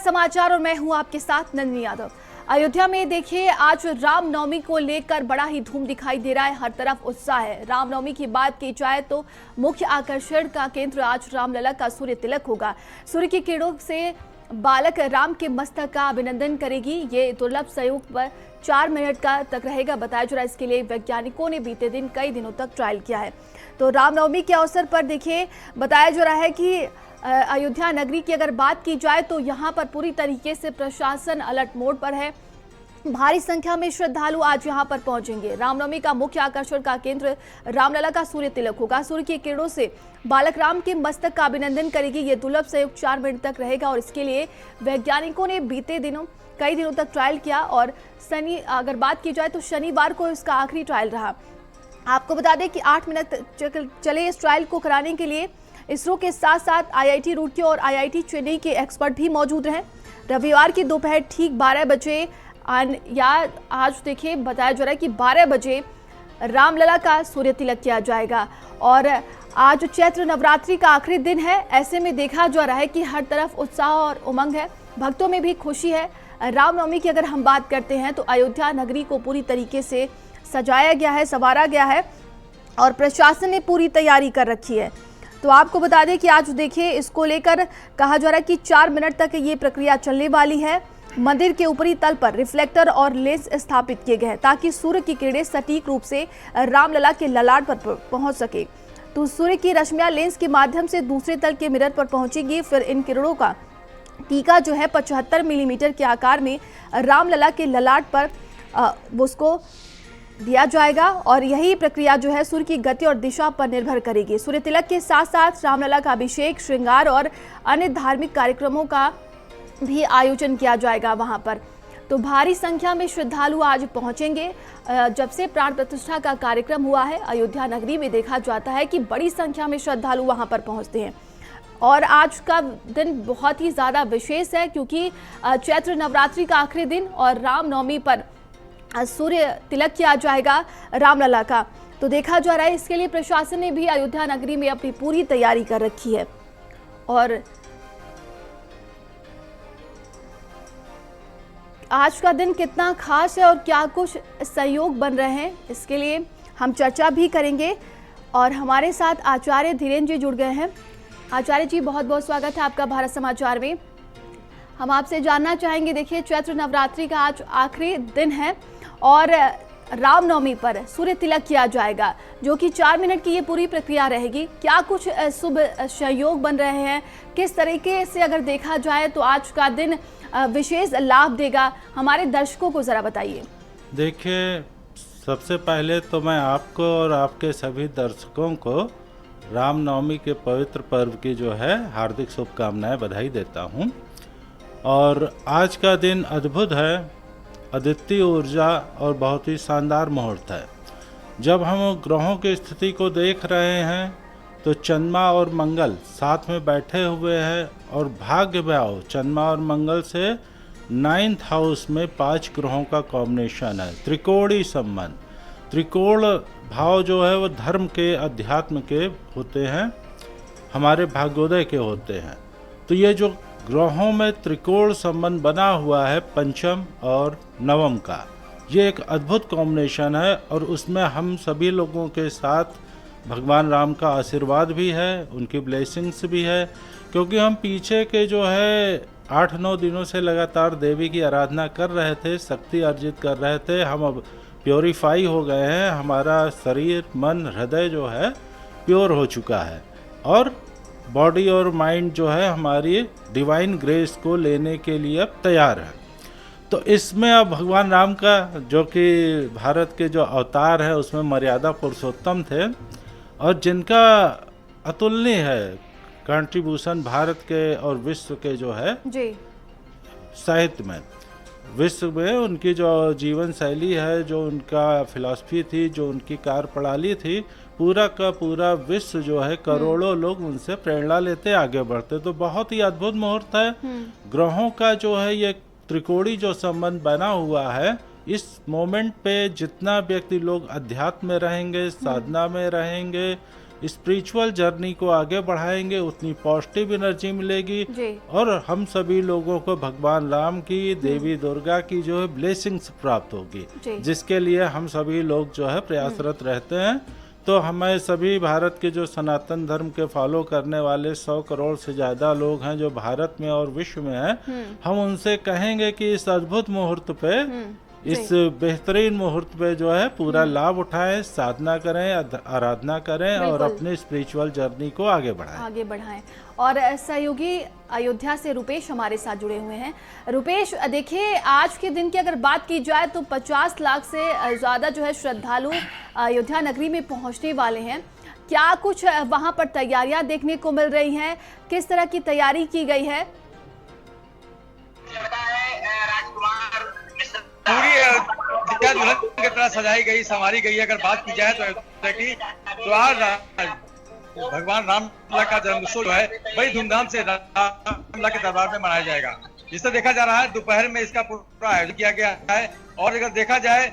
समाचार और मैं हूं आपके साथ नंदिनी यादव। अयोध्या में देखिए आज रामनवमी को लेकर बड़ा ही धूम दिखाई दे रहा है, हर तरफ उत्साह है। रामनवमी की बात की जाए तो मुख्य आकर्षण का केंद्र आज रामलला का सूर्य तिलक होगा। सूर्य की किरणों से बालक राम के मस्तक का अभिनंदन करेगी। ये दुर्लभ संयोग पर 4 मिनट का तक रहेगा। बताया जा रहा है इसके लिए वैज्ञानिकों ने बीते दिन कई दिनों तक ट्रायल किया है। तो रामनवमी के अवसर पर देखिए बताया जा रहा है कि अयोध्या नगरी की अगर बात की जाए तो यहाँ पर पूरी तरीके से प्रशासन अलर्ट मोड पर है। भारी संख्या में श्रद्धालु आज यहाँ पर पहुंचेंगे। रामनवमी का मुख्य आकर्षण का केंद्र रामलला का सूर्य तिलक होगा। सूर्य की किरणों से बालक राम के मस्तक का अभिनंदन करेगी। ये दुर्लभ संयोग 4 मिनट तक रहेगा और इसके लिए वैज्ञानिकों ने बीते दिनों कई दिनों तक ट्रायल किया और अगर बात की जाए तो शनिवार को इसका आखिरी ट्रायल रहा। आपको बता दें कि 8 मिनट चले इस ट्रायल को कराने के लिए इसरो के साथ साथ IIT रुड़की और IIT चेन्नई के एक्सपर्ट भी मौजूद रहे। रविवार की दोपहर ठीक 12 बजे या आज देखिए बताया जा रहा है कि 12 बजे रामलला का सूर्य तिलक किया जाएगा और आज चैत्र नवरात्रि का आखिरी दिन है। ऐसे में देखा जा रहा है कि हर तरफ उत्साह और उमंग है, भक्तों में भी खुशी है। रामनवमी की अगर हम बात करते हैं तो अयोध्या नगरी को पूरी तरीके से सजाया गया है, संवारा गया है और प्रशासन ने पूरी तैयारी कर रखी है। तो आपको बता दें कि आज देखिए इसको लेकर कहा जा रहा है कि 4 मिनट तक ये प्रक्रिया चलने वाली है। मंदिर के ऊपरी तल पर रिफ्लेक्टर और लेंस स्थापित किए गए हैं ताकि सूर्य की किरणें सटीक रूप से रामलला के ललाट पर पहुंच सके। तो सूर्य की रश्मियां लेंस के माध्यम से दूसरे तल के मिरर पर पहुंचेगी। फिर इन किरणों का टीका जो है 75 मिलीमीटर के आकार में रामलला के ललाट पर उसको दिया जाएगा और यही प्रक्रिया जो है सूर्य की गति और दिशा पर निर्भर करेगी। सूर्य तिलक के साथ साथ रामलला का अभिषेक, श्रृंगार और अन्य धार्मिक कार्यक्रमों का भी आयोजन किया जाएगा वहां पर। तो भारी संख्या में श्रद्धालु आज पहुंचेंगे। जब से प्राण प्रतिष्ठा का कार्यक्रम हुआ है अयोध्या नगरी में देखा जाता है कि बड़ी संख्या में श्रद्धालु वहां पर पहुंचते हैं और आज का दिन बहुत ही ज़्यादा विशेष है क्योंकि चैत्र नवरात्रि का आखिरी दिन और रामनवमी पर सूर्य तिलक किया जाएगा रामलला का। तो देखा जा रहा है इसके लिए प्रशासन ने भी अयोध्या नगरी में अपनी पूरी तैयारी कर रखी है और आज का दिन कितना खास है और क्या कुछ संयोग बन रहे हैं इसके लिए हम चर्चा भी करेंगे और हमारे साथ आचार्य धीरेन्द्र जी जुड़ गए हैं। आचार्य जी बहुत बहुत स्वागत है आपका भारत समाचार में। हम आपसे जानना चाहेंगे, देखिए चैत्र नवरात्रि का आज आखिरी दिन है और रामनवमी पर सूर्य तिलक किया जाएगा जो कि 4 मिनट की ये पूरी प्रक्रिया रहेगी। क्या कुछ शुभ संयोग बन रहे हैं, किस तरीके से अगर देखा जाए तो आज का दिन विशेष लाभ देगा, हमारे दर्शकों को जरा बताइए। देखिए सबसे पहले तो मैं आपको और आपके सभी दर्शकों को रामनवमी के पवित्र पर्व की जो है हार्दिक शुभकामनाएं, बधाई देता हूं। और आज का दिन अद्भुत है, अद्वितीय ऊर्जा और बहुत ही शानदार मुहूर्त है। जब हम ग्रहों की स्थिति को देख रहे हैं तो चंद्रमा और मंगल साथ में बैठे हुए हैं और भाग्य भाव चंद्रमा और मंगल से 9th हाउस में 5 ग्रहों का कॉम्बिनेशन है, त्रिकोणीय संबंध। त्रिकोण भाव जो है वो धर्म के, अध्यात्म के होते हैं, हमारे भाग्योदय के होते हैं। तो ये जो ग्रहों में त्रिकोण संबंध बना हुआ है पंचम और नवम का, ये एक अद्भुत कॉम्बिनेशन है और उसमें हम सभी लोगों के साथ भगवान राम का आशीर्वाद भी है, उनकी ब्लेसिंग्स भी है क्योंकि हम पीछे के जो है 8-9 दिनों से लगातार देवी की आराधना कर रहे थे, शक्ति अर्जित कर रहे थे। हम अब प्योरीफाई हो गए हैं, हमारा शरीर, मन, हृदय जो है प्योर हो चुका है और बॉडी और माइंड जो है हमारी डिवाइन ग्रेस को लेने के लिए अब तैयार है। तो इसमें अब भगवान राम का जो कि भारत के जो अवतार है उसमें मर्यादा पुरुषोत्तम थे और जिनका अतुलनीय है कंट्रीब्यूशन भारत के और विश्व के जो है जी साहित्य में, विश्व में उनकी जो जीवन शैली है, जो उनका फिलॉसफी थी, जो उनकी कार्यप्रणाली थी, पूरा का पूरा विश्व जो है करोड़ों लोग उनसे प्रेरणा लेते आगे बढ़ते। तो बहुत ही अद्भुत मुहूर्त है। ग्रहों का जो है ये त्रिकोणी जो संबंध बना हुआ है, इस मोमेंट पे जितना व्यक्ति लोग अध्यात्म में रहेंगे, साधना में रहेंगे, स्पिरिचुअल जर्नी को आगे बढ़ाएंगे उतनी पॉजिटिव एनर्जी मिलेगी जी। और हम सभी लोगों को भगवान राम की, देवी दुर्गा की जो है ब्लेसिंग्स प्राप्त होगी, जी। जिसके लिए हम सभी लोग जो है प्रयासरत रहते हैं। तो हमें सभी भारत के जो सनातन धर्म के फॉलो करने वाले 100 करोड़ से ज़्यादा लोग हैं जो भारत में और विश्व में हैं, हम उनसे कहेंगे कि इस अद्भुत मुहूर्त पे, इस बेहतरीन मुहूर्त पे जो है पूरा लाभ उठाएं, साधना करें, आराधना करें और बिल्कुल। अपनी स्पिरिचुअल जर्नी को आगे बढ़ाएं। और सहयोगी अयोध्या से रुपेश हमारे साथ जुड़े हुए हैं। रुपेश, देखिए आज के दिन की अगर बात की जाए तो 50 लाख से ज़्यादा जो है श्रद्धालु अयोध्या नगरी में पहुंचने वाले हैं। क्या कुछ वहां पर तैयारियां देखने को मिल रही हैं? किस तरह की तैयारी की गई है? पूरी अयोध्या दुल्हन की तरह सजाई गई, संवारी गई। अगर बात की जाए तो अयोध्या की, तो आज भगवान रामलला का जन्मोत्सव जो है बड़ी धूमधाम से रामलला के दरबार में मनाया जाएगा। जिससे देखा जा रहा है दोपहर में इसका पूरा आयोजन किया गया है। और अगर देखा जाए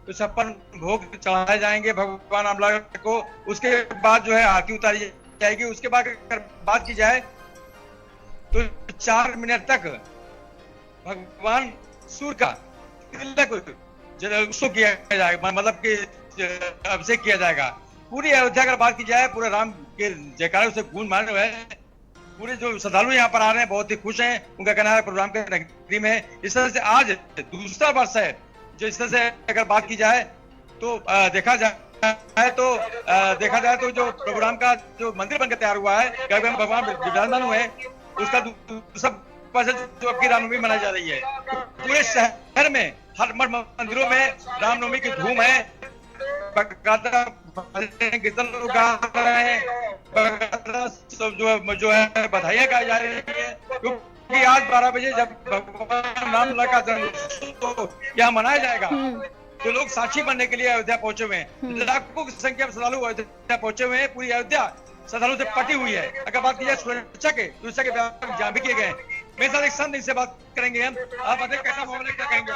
तो 56 भोग चढ़ाए जाएंगे भगवान रामलला को। उसके बाद जो है आरती उतारी जाएगी। उसके बाद अगर बात की जाए तो 4 मिनट तक भगवान सूर्य का तिलक किया जाएगा, मतलब कि अभिषेक किया जाएगा। पूरी अयोध्या अगर बात की जाए, पूरे राम के जयकारे से गूंज मारे हुए हैं। पूरे जो श्रद्धालु यहाँ पर आ रहे हैं बहुत ही खुश हैं। उनका कहना है प्रोग्राम के नगरी में इस तरह से आज दूसरा वर्ष है जो इस तरह से अगर बात की जाए तो देखा जाए तो जो प्रोग्राम का जो मंदिर बनकर तैयार हुआ है, भगवान विराजमान हुए हैं, उसका दूसरा वर्ष जो अब की रामनवमी मनाई जा रही है। पूरे शहर में हर मंदिरों में रामनवमी की धूम है। कीर्तन लोग गा रहे हैं, जो है बधाइयां गाई जा रही है, क्योंकि आज 12 बजे जब भगवान रामलला का जन्मोत्सव यहाँ मनाया जाएगा तो लोग साक्षी बनने के लिए अयोध्या पहुंचे हुए हैं। लाखों की संख्या में श्रद्धालु अयोध्या पहुंचे हुए हैं। पूरी अयोध्या श्रद्धालुओं से पटी हुई है। अगर बात की जाए सुरक्षा के इंतजाम भी किए गए हैं। मेरे साथ एक संत से बात करेंगे हम। आप बताइए कैसा मामला, क्या कहेंगे?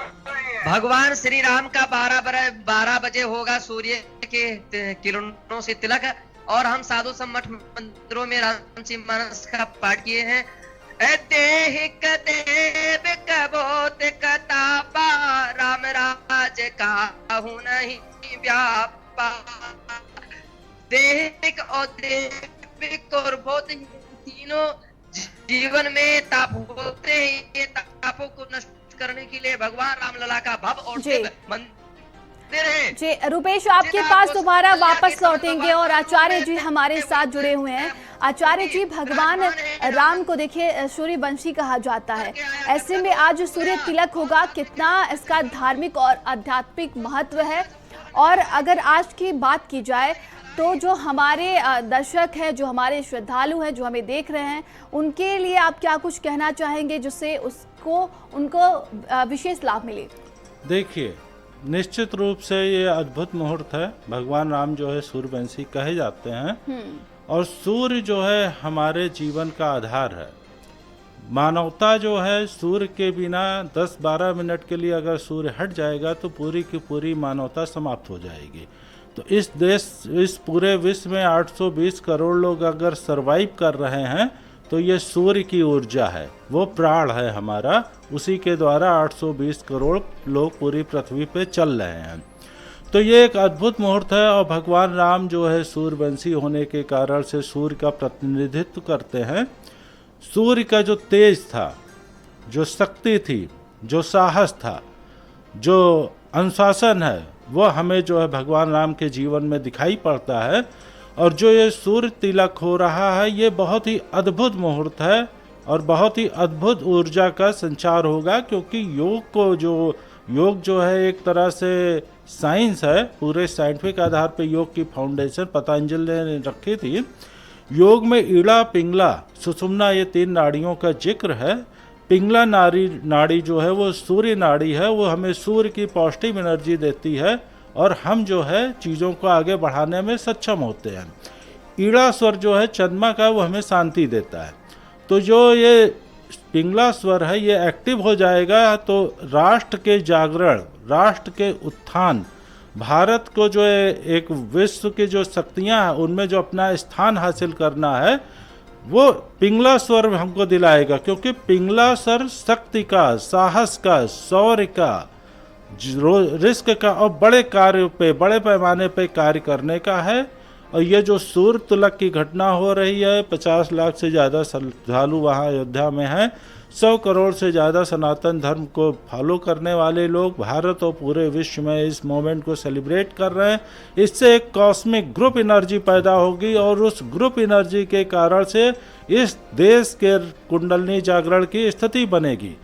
भगवान श्री राम का 12 बजे होगा सूर्य के किरणों से तिलक, और हम साधु सम्मठ मंदिरों में रामचरित मानस का पाठ किए हैं। देहिक देव कबोत कतापा, राम राज काहू नहीं व्यापा। देहिक और देविक और भौतिक तीनों जीवन में ताप होते हैं। ये तापों को नष्ट करने के लिए भगवान रामलला का भव और दिव्य मंदिर है। जी रुपेश, आपके पास दोबारा वापस लौटेंगे और आचार्य जी हमारे साथ जुड़े हुए हैं। आचार्य जी, भगवान राम को देखिए सूर्यवंशी कहा जाता है। ऐसे में आज सूर्य तिलक होगा, कितना इसका धार्मिक और आध्यात्मिक महत्व है? और अगर आज की बात की जाए तो जो हमारे दर्शक हैं, जो हमारे श्रद्धालु हैं, जो हमें देख रहे हैं, उनके लिए आप क्या कुछ कहना चाहेंगे जिससे उनको विशेष लाभ मिले? देखिए, निश्चित रूप से ये अद्भुत मुहूर्त है। भगवान राम जो है सूर्यवंशी कहे जाते हैं और सूर्य जो है हमारे जीवन का आधार है। मानवता जो है सूर्य के बिना 10-12 मिनट के लिए अगर सूर्य हट जाएगा तो पूरी की पूरी मानवता समाप्त हो जाएगी। तो इस पूरे विश्व में 820 करोड़ लोग अगर सरवाइव कर रहे हैं तो ये सूर्य की ऊर्जा है, वो प्राण है हमारा। उसी के द्वारा 820 करोड़ लोग पूरी पृथ्वी पे चल रहे हैं। तो ये एक अद्भुत मुहूर्त है और भगवान राम जो है सूर्यवंशी होने के कारण से सूर्य का प्रतिनिधित्व करते हैं। सूर्य का जो तेज था, जो शक्ति थी, जो साहस था, जो अनुशासन है, वो हमें जो है भगवान राम के जीवन में दिखाई पड़ता है। और जो ये सूर्य तिलक हो रहा है, ये बहुत ही अद्भुत मुहूर्त है और बहुत ही अद्भुत ऊर्जा का संचार होगा, क्योंकि योग जो है एक तरह से साइंस है। पूरे साइंटिफिक आधार पे योग की फाउंडेशन पतंजलि ने रखी थी। योग में ईड़ा, पिंगला, सुषुम्ना, ये 3 नाड़ियों का जिक्र है। पिंगला नाड़ी जो है वो सूर्य नाड़ी है, वो हमें सूर्य की पॉजिटिव एनर्जी देती है और हम जो है चीज़ों को आगे बढ़ाने में सक्षम होते हैं। ईड़ा स्वर जो है चंद्रमा का, वो हमें शांति देता है। तो जो ये पिंगला स्वर है ये एक्टिव हो जाएगा तो राष्ट्र के जागरण, राष्ट्र के उत्थान, भारत को जो है एक विश्व की जो शक्तियां हैं उनमें जो अपना स्थान हासिल करना है वो पिंगला स्वर हमको दिलाएगा, क्योंकि पिंगला स्वर शक्ति का, साहस का, शौर्य का, रिस्क का और बड़े कार्य पे, बड़े पैमाने पे कार्य करने का है। और ये जो सूर्य तिलक की घटना हो रही है, 50 लाख से ज़्यादा श्रद्धालु वहाँ अयोध्या में हैं, 100 करोड़ से ज़्यादा सनातन धर्म को फॉलो करने वाले लोग भारत और पूरे विश्व में इस मोमेंट को सेलिब्रेट कर रहे हैं। इससे एक कॉस्मिक ग्रुप एनर्जी पैदा होगी और उस ग्रुप एनर्जी के कारण से इस देश के कुंडलनी जागरण की स्थिति बनेगी।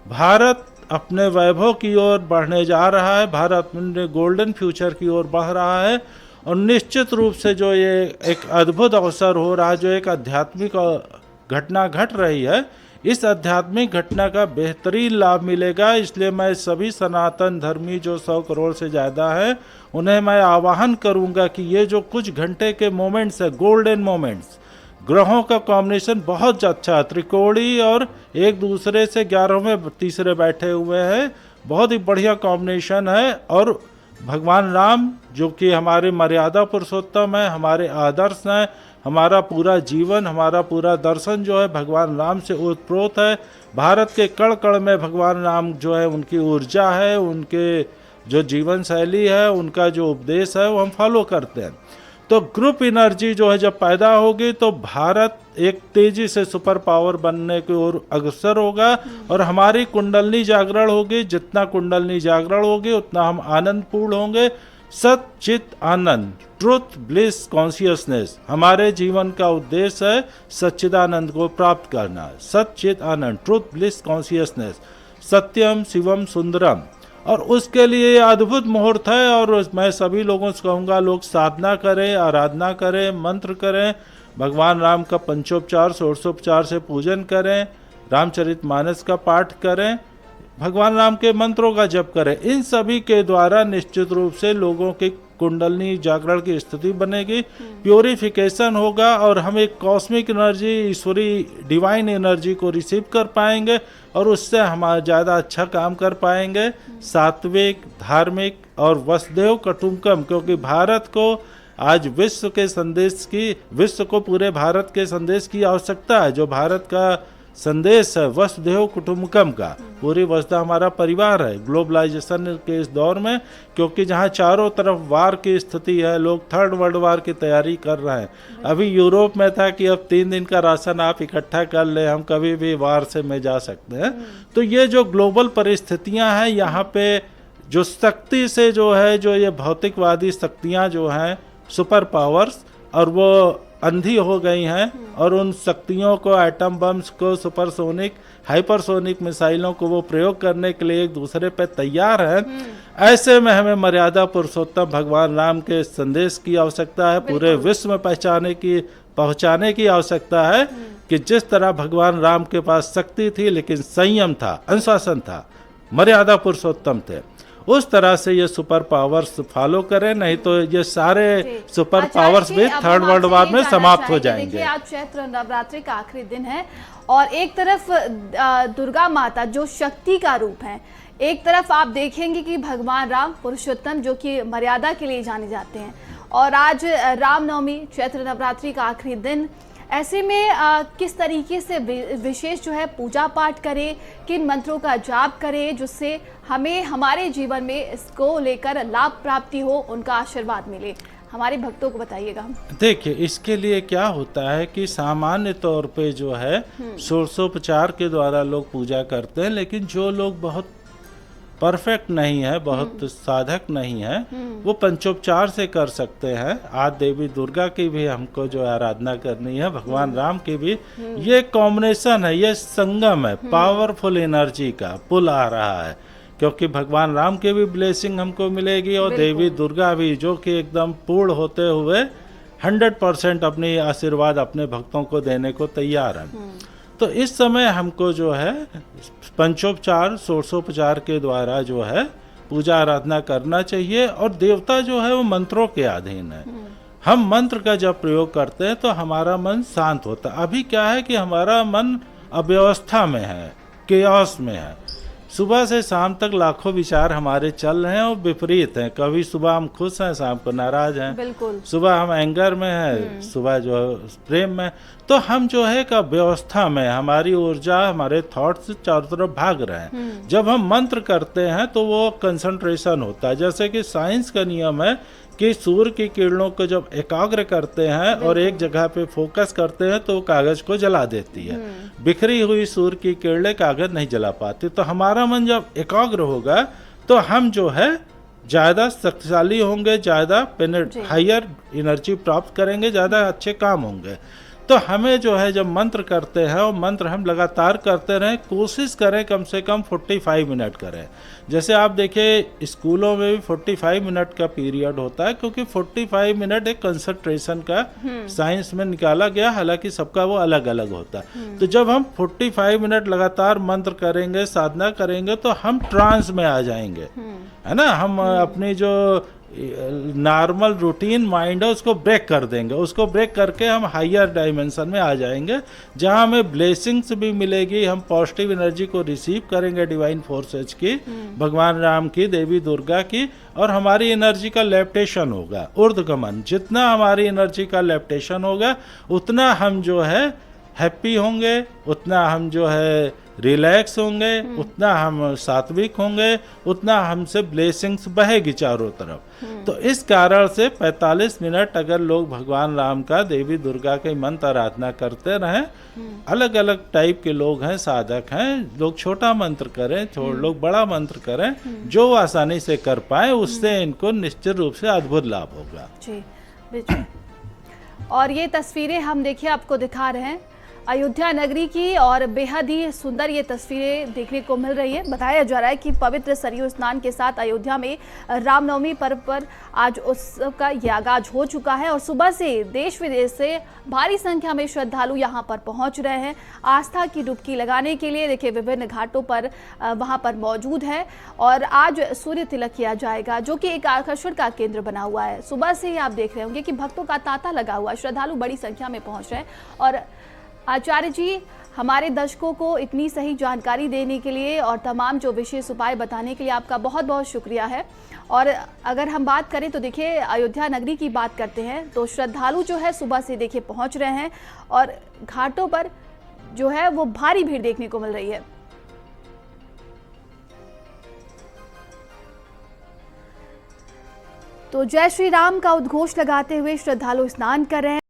भारत अपने वैभव की ओर बढ़ने जा रहा है, भारत अपने गोल्डन फ्यूचर की ओर बढ़ रहा है। और निश्चित रूप से जो ये एक अद्भुत अवसर हो रहा है, जो एक आध्यात्मिक घटना घट रही है, इस आध्यात्मिक घटना का बेहतरीन लाभ मिलेगा। इसलिए मैं सभी सनातन धर्मी जो 100 करोड़ से ज़्यादा हैं उन्हें मैं आह्वान करूंगा कि ये जो कुछ घंटे के मोमेंट्स है, गोल्डन मोमेंट्स, ग्रहों का कॉम्बिनेशन बहुत अच्छा, त्रिकोणी और एक दूसरे से 11वें तीसरे बैठे हुए हैं, बहुत ही बढ़िया कॉम्बिनेशन है। और भगवान राम जो कि हमारे मर्यादा पुरुषोत्तम है, हमारे आदर्श हैं, हमारा पूरा जीवन, हमारा पूरा दर्शन जो है भगवान राम से ओतप्रोत है। भारत के कण कण में भगवान राम जो है उनकी ऊर्जा है, उनके जो जीवन शैली है, उनका जो उपदेश है वो हम फॉलो करते हैं। तो ग्रुप एनर्जी जो है जब पैदा होगी तो भारत एक तेजी से सुपर पावर बनने की ओर अग्रसर होगा और हमारी कुंडलनी जागरण होगी। जितना कुंडलनी जागरण होगी उतना हम आनंदपूर्ण होंगे। सत चित आनंद, ट्रुथ ब्लिस कॉन्शियसनेस हमारे जीवन का उद्देश्य है, सच्चिदानंद को प्राप्त करना। सत चित आनंद, ट्रुथ ब्लिस कॉन्शियसनेस, सत्यम शिवम सुंदरम। और उसके लिए अद्भुत मुहूर्त है और मैं सभी लोगों से कहूँगा लोग साधना करें, आराधना करें, मंत्र करें, भगवान राम का पंचोपचार षोडशोपचार से पूजन करें, रामचरितमानस का पाठ करें, भगवान राम के मंत्रों का जप करें। इन सभी के द्वारा निश्चित रूप से लोगों की कुंडलनी जागरण की स्थिति बनेगी, प्योरिफिकेशन होगा और हम एक कॉस्मिक एनर्जी, ईश्वरी डिवाइन एनर्जी को रिसीव कर पाएंगे और उससे हम ज़्यादा अच्छा काम कर पाएंगे, सात्विक, धार्मिक और वसुधैव कुटुंबकम। क्योंकि भारत को आज विश्व के संदेश की, विश्व को पूरे भारत के संदेश की आवश्यकता है। जो भारत का संदेश है वसुधैव कुटुंबकम का, पूरी वसुधा हमारा परिवार है ग्लोबलाइजेशन के इस दौर में, क्योंकि जहाँ चारों तरफ वार की स्थिति है, लोग थर्ड वर्ल्ड वार की तैयारी कर रहे हैं। अभी यूरोप में था कि अब 3 दिन का राशन आप इकट्ठा कर ले, हम कभी भी वार से में जा सकते हैं। तो ये जो ग्लोबल परिस्थितियाँ हैं, यहाँ पे जो शक्ति से जो है, जो ये भौतिकवादी शक्तियाँ जो हैं, सुपर पावर्स, और वो अंधी हो गई हैं और उन शक्तियों को, एटम बम्स को, सुपरसोनिक, हाइपरसोनिक मिसाइलों को वो प्रयोग करने के लिए एक दूसरे पे तैयार हैं। ऐसे में हमें मर्यादा पुरुषोत्तम भगवान राम के संदेश की आवश्यकता है, पूरे विश्व में पहुंचाने की आवश्यकता है कि जिस तरह भगवान राम के पास शक्ति थी लेकिन संयम था, अनुशासन था, मर्यादा पुरुषोत्तम थे, उस तरह से ये सुपर पावर्स फॉलो करें, नहीं तो ये सारे सुपर पावर्स भी थर्ड वर्ल्ड वार में समाप्त हो जाएंगे। देखिए आज चैत्र नवरात्रि का आखिरी दिन है और एक तरफ दुर्गा माता जो शक्ति का रूप है, एक तरफ आप देखेंगे कि भगवान राम पुरुषोत्तम जो कि मर्यादा के लिए जाने जाते हैं, और आज रामनवमी, चैत्र नवरात्रि का आखिरी दिन। ऐसे में किस तरीके से विशेष जो है पूजा पाठ करें, किन मंत्रों का जाप करें जिससे हमें हमारे जीवन में इसको लेकर लाभ प्राप्ति हो, उनका आशीर्वाद मिले, हमारे भक्तों को बताइएगा। देखिए इसके लिए क्या होता है कि सामान्य तौर पे जो है षोडशोपचार के द्वारा लोग पूजा करते हैं, लेकिन जो लोग बहुत परफेक्ट नहीं है, बहुत साधक नहीं है, वो पंचोपचार से कर सकते हैं। आज देवी दुर्गा की भी हमको जो आराधना करनी है, भगवान राम की भी। ये कॉम्बिनेशन है, ये संगम है, पावरफुल एनर्जी का पुल आ रहा है, क्योंकि भगवान राम की भी ब्लेसिंग हमको मिलेगी और देवी दुर्गा भी, जो कि एकदम पूर्ण होते हुए 100% अपनी आशीर्वाद अपने भक्तों को देने को तैयार है। तो इस समय हमको जो है पंचोपचार, षोडशोपचार के द्वारा जो है पूजा आराधना करना चाहिए। और देवता जो है वो मंत्रों के अधीन है। हम मंत्र का जब प्रयोग करते हैं तो हमारा मन शांत होता है। अभी क्या है कि हमारा मन अव्यवस्था में है, केओस में है, सुबह से शाम तक लाखों विचार हमारे चल रहे हैं और विपरीत हैं। कभी सुबह हम खुश हैं, शाम को नाराज हैं, बिल्कुल। सुबह हम एंगर में हैं, सुबह जो है प्रेम में। तो हम जो है का व्यवस्था में हमारी ऊर्जा, हमारे थॉट्स चारों तरफ भाग रहे हैं। जब हम मंत्र करते हैं तो वो कंसंट्रेशन होता है। जैसे कि साइंस का नियम है कि सूर्य की किरणों को जब एकाग्र करते हैं और एक जगह पे फोकस करते हैं तो कागज को जला देती है। बिखरी हुई सूर्य की किरणें कागज नहीं जला पाती। तो हमारा मन जब एकाग्र होगा तो हम जो है ज़्यादा शक्तिशाली होंगे, ज़्यादा हायर एनर्जी प्राप्त करेंगे, ज़्यादा अच्छे काम होंगे। तो हमें जो है जब मंत्र करते हैं और मंत्र हम लगातार करते रहें, कोशिश करें कम से कम 45 मिनट करें। जैसे आप देखिए स्कूलों में भी 45 मिनट का पीरियड होता है, क्योंकि 45 मिनट एक कंसंट्रेशन का साइंस में निकाला गया, हालांकि सबका वो अलग अलग होता है। तो जब हम 45 मिनट लगातार मंत्र करेंगे, साधना करेंगे, तो हम ट्रांस में आ जाएंगे, है ना। हम अपनी जो नॉर्मल रूटीन माइंड है उसको ब्रेक कर देंगे। उसको ब्रेक करके हम हायर डायमेंशन में आ जाएंगे, जहां हमें ब्लेसिंग्स भी मिलेगी। हम पॉजिटिव एनर्जी को रिसीव करेंगे, डिवाइन फोर्सेज की, भगवान राम की, देवी दुर्गा की, और हमारी एनर्जी का लेप्टेशन होगा, ऊर्ध्वगमन। जितना हमारी एनर्जी का लेप्टेशन होगा उतना हम जो है हैप्पी होंगे, उतना हम जो है रिलैक्स होंगे, उतना हम सात्विक होंगे, उतना हमसे ब्लेसिंग्स बहेगी चारों तरफ। तो इस कारण से 45 मिनट अगर लोग भगवान राम का, देवी दुर्गा के मंत्र आराधना करते रहें, अलग अलग टाइप के लोग हैं, साधक हैं, लोग छोटा मंत्र करें, लोग बड़ा मंत्र करें, जो आसानी से कर पाए, उससे इनको निश्चित रूप से अद्भुत लाभ होगा। जी बिल्कुल। और ये तस्वीरें हम देखिए आपको दिखा रहे हैं अयोध्या नगरी की, और बेहद ही सुंदर ये तस्वीरें देखने को मिल रही है। बताया जा रहा है कि पवित्र सरयू स्नान के साथ अयोध्या में रामनवमी पर्व पर आज उत्सव का ये आगाज हो चुका है, और सुबह से देश विदेश से भारी संख्या में श्रद्धालु यहाँ पर पहुँच रहे हैं आस्था की डुबकी लगाने के लिए। देखिए विभिन्न घाटों पर वहाँ पर मौजूद है, और आज सूर्य तिलक किया जाएगा, जो कि एक आकर्षण का केंद्र बना हुआ है। सुबह से ही आप देख रहे होंगे कि भक्तों का तांता लगा हुआ है, श्रद्धालु बड़ी संख्या में पहुँच रहे हैं। और आचार्य जी, हमारे दर्शकों को इतनी सही जानकारी देने के लिए और तमाम जो विशेष उपाय बताने के लिए आपका बहुत बहुत शुक्रिया है। और अगर हम बात करें तो देखिए अयोध्या नगरी की बात करते हैं तो श्रद्धालु जो है सुबह से देखिए पहुंच रहे हैं, और घाटों पर जो है वो भारी भीड़ देखने को मिल रही है। तो जय श्री राम का उद्घोष लगाते हुए श्रद्धालु स्नान कर रहे हैं।